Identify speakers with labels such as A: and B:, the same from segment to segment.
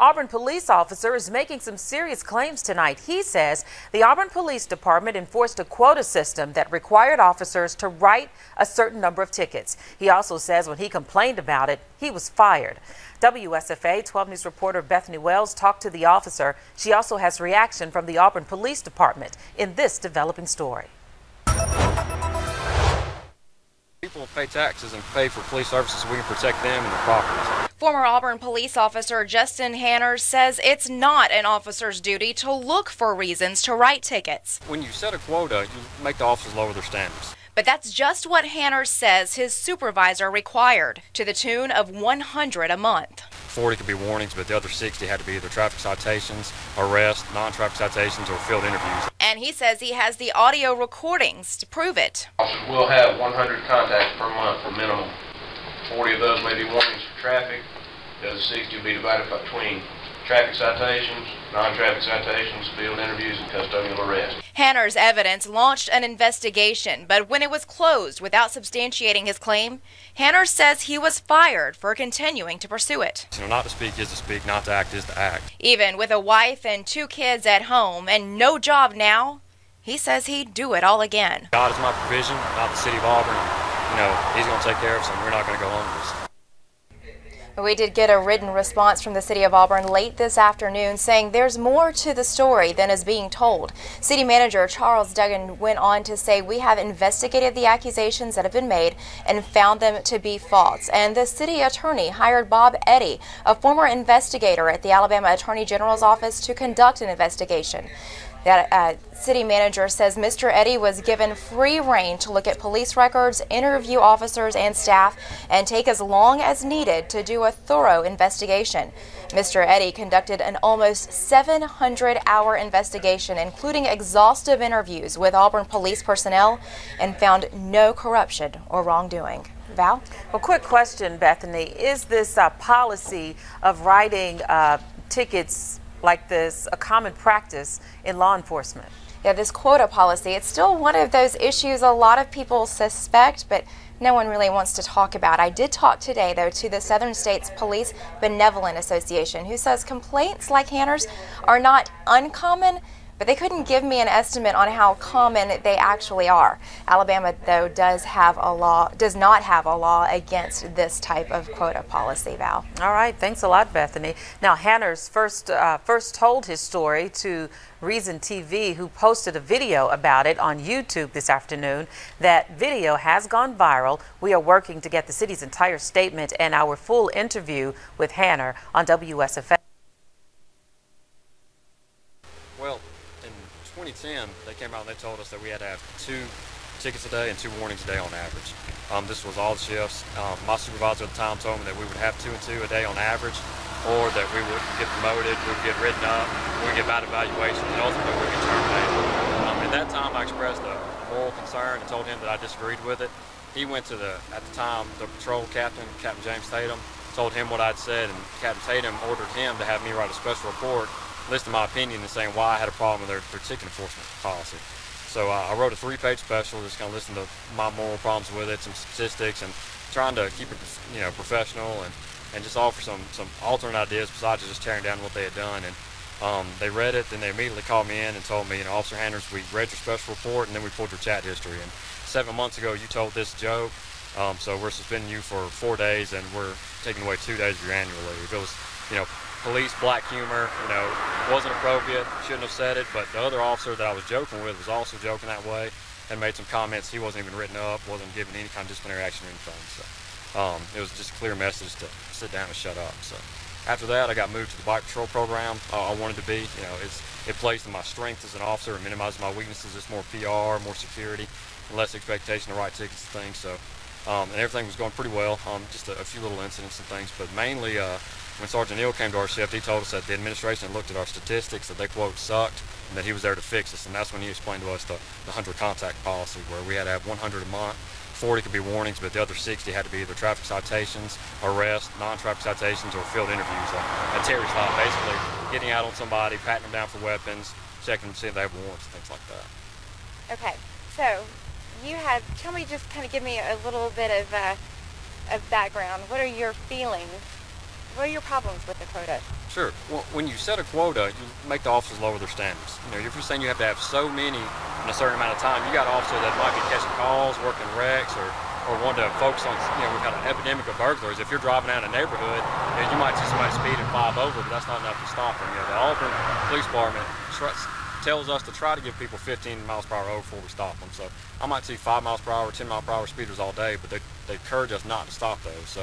A: Auburn police officer is making some serious claims tonight. He says the Auburn Police Department enforced a quota system that required officers to write a certain number of tickets. He also says when he complained about it, he was fired. WSFA 12 News reporter Bethany Wells talked to the officer. She also has reaction from the Auburn Police Department in this developing story.
B: People pay taxes and pay for police services so we can protect them and their properties.
C: Former Auburn police officer Justin Hanners says it's not an officer's duty to look for reasons to write tickets.
B: When you set a quota, you make the officers lower their standards.
C: But that's just what Hanners says his supervisor required, to the tune of 100 a month.
B: 40 could be warnings, but the other 60 had to be either traffic citations, arrests, non-traffic citations, or field interviews.
C: And he says he has the audio recordings to prove it.
D: Officers will have 100 contacts per month, a minimum. 40 of those may be warnings for traffic. The other 60 will be divided between traffic citations, non-traffic citations, field interviews, and custodial arrests.
C: Hanners' evidence launched an investigation, but when it was closed without substantiating his claim, Hanners says he was fired for continuing to pursue it.
B: Not to speak is to speak, not to act is to act.
C: Even with a wife and 2 kids at home and no job now, he says he'd do it all again.
B: God is my provision, not the city of Auburn. He's going to take care of us, and we're not going to go homeless.
C: We did get a written response from the city of Auburn late this afternoon saying there's more to the story than is being told. City manager Charles Duggan went on to say, we have investigated the accusations that have been made and found them to be false. And the city attorney hired Bob Eddy, a former investigator at the Alabama Attorney General's office, to conduct an investigation. That city manager says Mr. Eddy was given free rein to look at police records, interview officers and staff, and take as long as needed to do a thorough investigation. Mr. Eddy conducted an almost 700-hour investigation, including exhaustive interviews with Auburn police personnel, and found no corruption or wrongdoing. Val?
A: Well, quick question, Bethany. Is this policy of writing tickets like this a common practice in law enforcement?
C: Yeah, this quota policy, it's still one of those issues a lot of people suspect, but no one really wants to talk about. I did talk today, though, to the Southern States Police Benevolent Association, who says complaints like Hanners are not uncommon, but they couldn't give me an estimate on how common they actually are. Alabama, though, does not have a law against this type of quota policy, Val.
A: All right, thanks a lot, Bethany. Now, Hanners first told his story to Reason TV, who posted a video about it on YouTube this afternoon. That video has gone viral. We are working to get the city's entire statement and our full interview with Hanner on WSFA.
B: Well, in 2010, they came out and they told us that we had to have 2 tickets a day and 2 warnings a day on average. This was all the shifts. My supervisor at the time told me that we would have 2 and 2 a day on average, or that we would get promoted, we would get written up, we would get bad evaluations, and ultimately we would get terminated. At that time, I expressed a moral concern and told him that I disagreed with it. He went to at the time, the patrol captain, Captain James Tatum, told him what I'd said, and Captain Tatum ordered him to have me write a special report listing my opinion and saying why I had a problem with their ticket enforcement policy. So I wrote a 3-page special, just kind of listening to my moral problems with it, some statistics, and trying to keep it, professional and just offer some alternate ideas besides just tearing down what they had done. And they read it, then they immediately called me in and told me, Officer Hanners, we read your special report, and then we pulled your chat history. And 7 months ago, you told this joke, so we're suspending you for 4 days, and we're taking away 2 days of your annual leave. It was, police black humor, wasn't appropriate, shouldn't have said it, but the other officer that I was joking with was also joking that way and made some comments. He wasn't even written up, wasn't given any kind of disciplinary action or anything. So it was just a clear message to sit down and shut up. So after that, I got moved to the bike patrol program. I wanted to be, it plays to my strengths as an officer and minimizes my weaknesses. It's more PR, more security, and less expectation to write tickets and things. So and everything was going pretty well. Just a few little incidents and things, but mainly when Sergeant Neal came to our shift, he told us that the administration had looked at our statistics, that they, quote, sucked, and that he was there to fix us. And that's when he explained to us the 100 contact policy, where we had to have 100 a month. 40 could be warnings, but the other 60 had to be either traffic citations, arrests, non-traffic citations, or field interviews. A Terry stop, basically getting out on somebody, patting them down for weapons, checking to see if they have warrants, things like that.
E: Okay, so tell me, just kind of give me a little bit of background. What are your feelings What are your problems with the quota?
B: Sure. Well, when you set a quota, you make the officers lower their standards. You know, if you're saying you have to have so many in a certain amount of time, you got officers that might be catching calls, working wrecks, or want to focus on, you know, we've got an epidemic of burglaries. If you're driving down a neighborhood, you might see somebody speeding 5 over, but that's not enough to stop them. You know, the Auburn Police Department tells us to try to give people 15 miles per hour over before we stop them. So I might see 5 miles per hour, 10 mile per hour speeders all day, but they encourage us not to stop those. So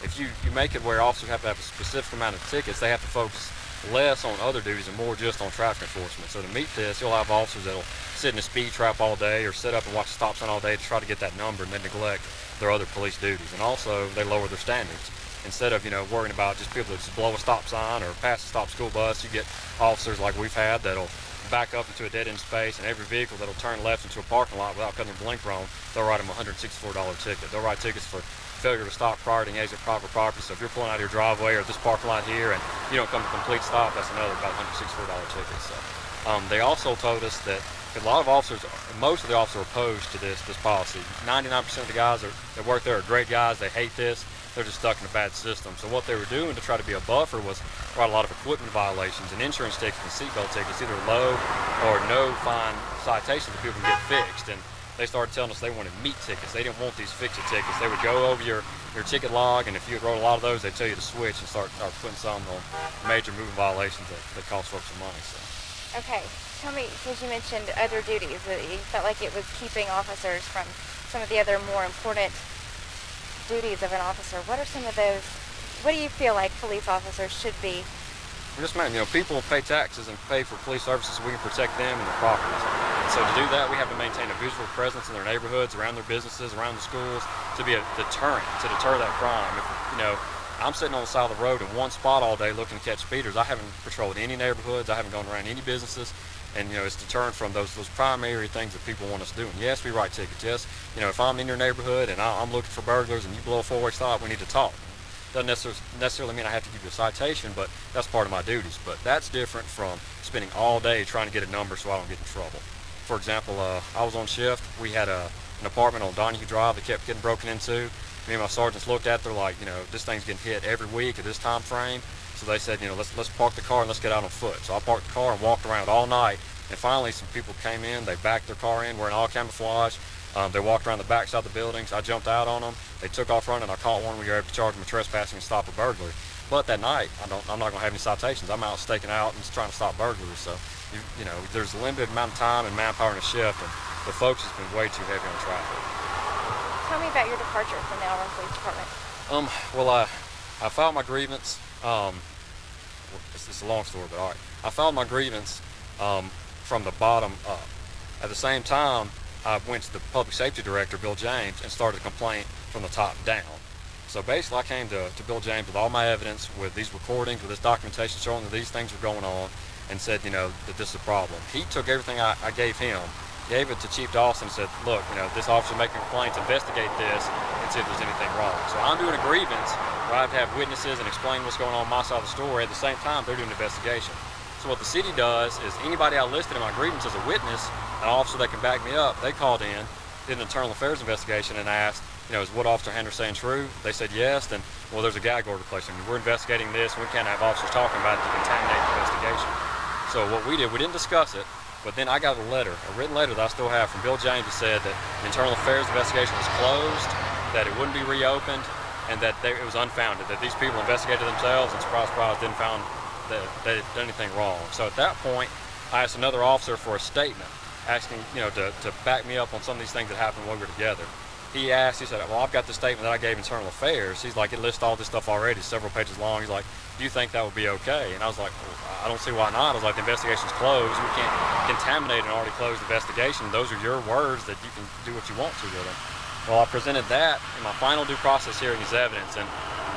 B: if you make it where officers have to have a specific amount of tickets, they have to focus less on other duties and more just on traffic enforcement. So to meet this, you'll have officers that'll sit in a speed trap all day or sit up and watch a stop sign all day to try to get that number and then neglect their other police duties. And also they lower their standards. Instead of, you know, worrying about just people that just blow a stop sign or pass a stop school bus, you get officers like we've had that'll back up into a dead-end space, and every vehicle that'll turn left into a parking lot without cutting their blinker on, they'll write them a $164 ticket. They'll write tickets for failure to stop prior to exit proper property. So if you're pulling out of your driveway or this parking lot here and you don't come to complete stop, that's another about $164 ticket. So they also told us that a lot of officers, most of the officers are opposed to this policy. 99% of the guys that work there are great guys. They hate this. They're just stuck in a bad system. So what they were doing to try to be a buffer was write a lot of equipment violations and insurance tickets and seatbelt tickets, either low or no fine citations that people can get fixed. And they started telling us they wanted meat tickets. They didn't want these fix-it tickets. They would go over your ticket log, and if you wrote a lot of those, they'd tell you to switch and start putting some on major moving violations that cost folks some money. So.
E: Okay, tell me, since you mentioned other duties, you felt like it was keeping officers from some of the other more important duties of an officer. What are some of those? What do you feel like police officers should be?
B: Just man, you know, people pay taxes and pay for police services so we can protect them and their properties. And so to do that, we have to maintain a visual presence in their neighborhoods, around their businesses, around the schools, to be a deterrent, to deter that crime. If, you know, I'm sitting on the side of the road in one spot all day looking to catch speeders. I haven't patrolled any neighborhoods. I haven't gone around any businesses. And, you know, it's deterrent from those primary things that people want us doing. Yes, we write tickets. Yes, you know, if I'm in your neighborhood and I'm looking for burglars and you blow a 4-way stop, we need to talk. Doesn't necessarily mean I have to give you a citation, but that's part of my duties. But that's different from spending all day trying to get a number so I don't get in trouble. For example, I was on shift. We had an apartment on Donahue Drive that kept getting broken into. Me and my sergeants looked at it. They're like, you know, this thing's getting hit every week at this time frame. So they said, you know, let's park the car and let's get out on foot. So I parked the car and walked around all night. And finally, some people came in. They backed their car in, wearing all camouflage. They walked around the backside of the buildings. I jumped out on them. They took off running. I caught one. We were able to charge them with trespassing and stop a burglary. But that night, I'm not going to have any citations. I'm out staking out and trying to stop burglaries. So, you know, there's a limited amount of time and manpower in a shift, and the focus has been way too heavy on traffic.
E: Tell me about your departure from the Auburn Police Department.
B: Well, I filed my grievance. It's a long story, but all right. I filed my grievance from the bottom up. At the same time, I went to the public safety director, Bill James, and started a complaint from the top down. So basically, I came to Bill James with all my evidence, with these recordings, with this documentation showing that these things were going on, and said, you know, that this is a problem. He took everything I gave him, gave it to Chief Dawson, and said, look, you know, this officer making complaints, investigate this and see if there's anything wrong. So I'm doing a grievance where I have to have witnesses and explain what's going on my side of the story. At the same time, they're doing an investigation. So what the city does is anybody I listed in my grievance as a witness, an officer that can back me up, they called in, did an internal affairs investigation and asked, you know, is what Officer Henderson saying true? They said yes, then, well, there's a gag order placed. I mean, we're investigating this, and we can't have officers talking about it to contaminate the investigation. So what we did, we didn't discuss it, but then I got a written letter that I still have from Bill James that said that the internal affairs investigation was closed, that it wouldn't be reopened, and that it was unfounded, that these people investigated themselves and surprise, surprise, didn't found that they had done anything wrong. So at that point, I asked another officer for a statement, asking, you know, to back me up on some of these things that happened while we were together. He said, well, I've got the statement that I gave Internal Affairs. He's like, it lists all this stuff already, several pages long. He's like, do you think that would be okay? And I was like, well, I don't see why not. I was like, the investigation's closed. We can't contaminate an already closed investigation. Those are your words that you can do what you want to with them. Well, I presented that in my final due process hearing as evidence, and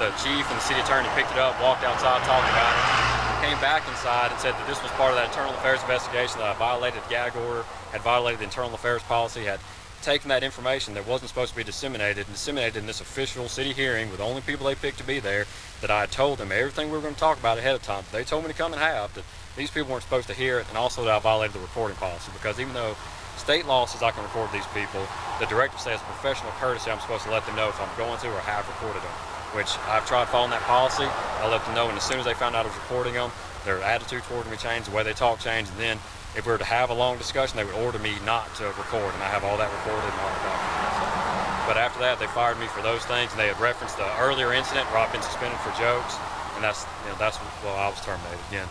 B: the chief and the city attorney picked it up, walked outside, talked about it, came back inside and said that this was part of that internal affairs investigation, that I violated the gag order, had violated the internal affairs policy, had taken that information that wasn't supposed to be disseminated and disseminated in this official city hearing with the only people they picked to be there, that I had told them everything we were going to talk about ahead of time. They told me to come and have, that these people weren't supposed to hear it, and also that I violated the recording policy, because even though state law says I can record these people, the director says professional courtesy I'm supposed to let them know if I'm going to or have recorded them. which I've tried following that policy. I let them know, and as soon as they found out I was recording them, their attitude toward me changed, the way they talk changed, and then if we were to have a long discussion, they would order me not to record, and I have all that recorded and all that documented. But after that, they fired me for those things, and they had referenced the earlier incident where I've been suspended for jokes, and that's well, I was terminated again.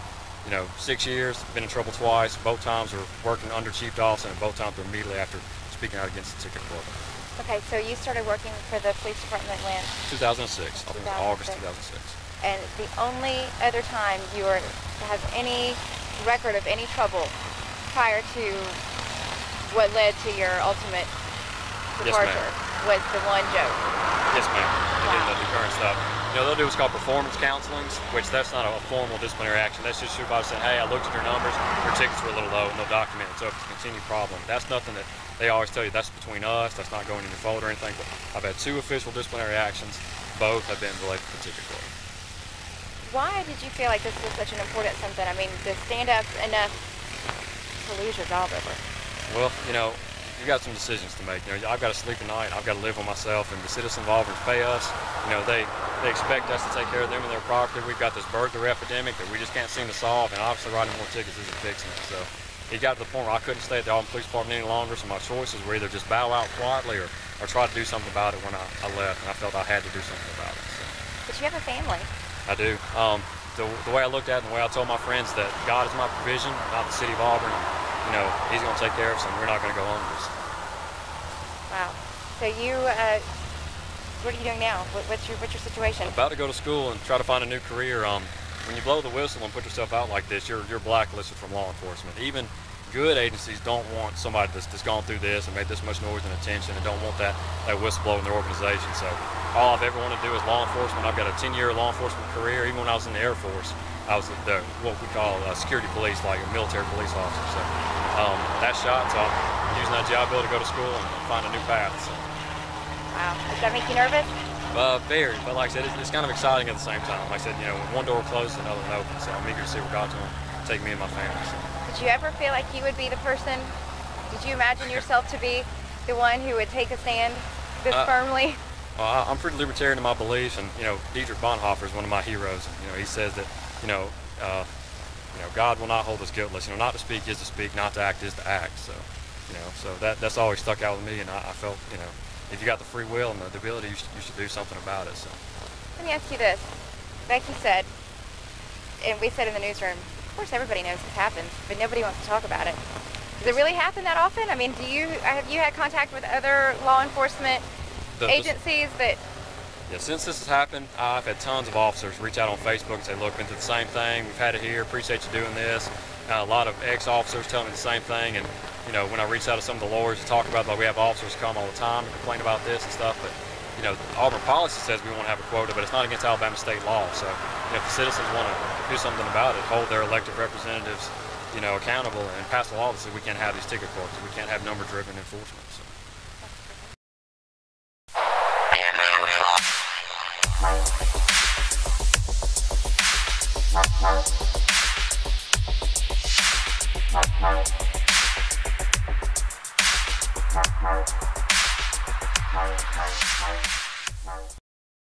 B: 6 years, been in trouble twice. Both times were working under Chief Dawson, and both times were immediately after speaking out against the ticket quota.
E: Okay, so you started working for the police department when?
B: 2006, August 2006.
E: And the only other time you have any record of any trouble prior to what led to your ultimate departure was the one joke?
B: Yes, ma'am. Wow. The current stuff. They'll do what's called performance counseling, which that's not a formal disciplinary action. That's just supervisor saying, hey, I looked at your numbers, your tickets were a little low, and they'll document it. So if it's a continued problem, that's nothing that they always tell you, that's between us, that's not going in your folder or anything. But I've had 2 official disciplinary actions. Both have been related to the ticket quota.
E: Why did you feel like this was such an important something? I mean, to stand up enough to lose your job over?
B: Well, you've got some decisions to make. I've got to sleep at night, I've got to live with myself, and the citizens of Auburn pay us. They expect us to take care of them and their property. We've got this burglary epidemic that we just can't seem to solve, and obviously writing more tickets isn't fixing it. So it got to the point where I couldn't stay at the Auburn Police Department any longer, so my choices were either just bow out quietly or try to do something about it when I left, and I felt I had to do something about it. So.
E: But you have a family.
B: I do. The way I looked at it and the way I told my friends that God is my provision, not the city of Auburn. He's going to take care of us, and we're not going to go hungry.
E: Wow. So you, what are you doing now? What's your situation?
B: I'm about to go to school and try to find a new career. When you blow the whistle and put yourself out like this, you're blacklisted from law enforcement. Even good agencies don't want somebody that's gone through this and made this much noise and attention, and don't want that whistleblower in their organization. So all I've ever wanted to do is law enforcement. I've got a 10-year law enforcement career. Even when I was in the Air Force, I was what we call security police, like a military police officer. So that shot, so I'm using that job bill to go to school and find a new path. So.
E: Wow. Does that make you nervous?
B: Very, but like I said, it's kind of exciting at the same time. Like I said, when one door closes, another one opens. So I'm eager to see where God's going to take me and my family. So.
E: Did you ever feel like you would be the person? Did you imagine yourself to be the one who would take a stand this firmly?
B: Well, I'm pretty libertarian in my beliefs, and Dietrich Bonhoeffer is one of my heroes. He says that God will not hold us guiltless. Not to speak is to speak, not to act is to act. So so that's always stuck out with me, and I felt if you got the free will and the ability, you should do something about it. So.
E: Let me ask you this. Becky said, and we said in the newsroom, of course everybody knows this happens, but nobody wants to talk about it. Does it really happen that often? I mean, have you had contact with other law enforcement agencies that...
B: Yeah, since this has happened, I've had tons of officers reach out on Facebook and say, look, been through the same thing, we've had it here, appreciate you doing this. A lot of ex-officers tell me the same thing, and when I reach out to some of the lawyers to talk about it, like we have officers come all the time and complain about this and stuff, but Auburn policy says we want to have a quota, but it's not against Alabama state law. So if the citizens want to do something about it, hold their elected representatives accountable and pass a law that says we can't have these ticket quotas, we can't have number-driven enforcement. So.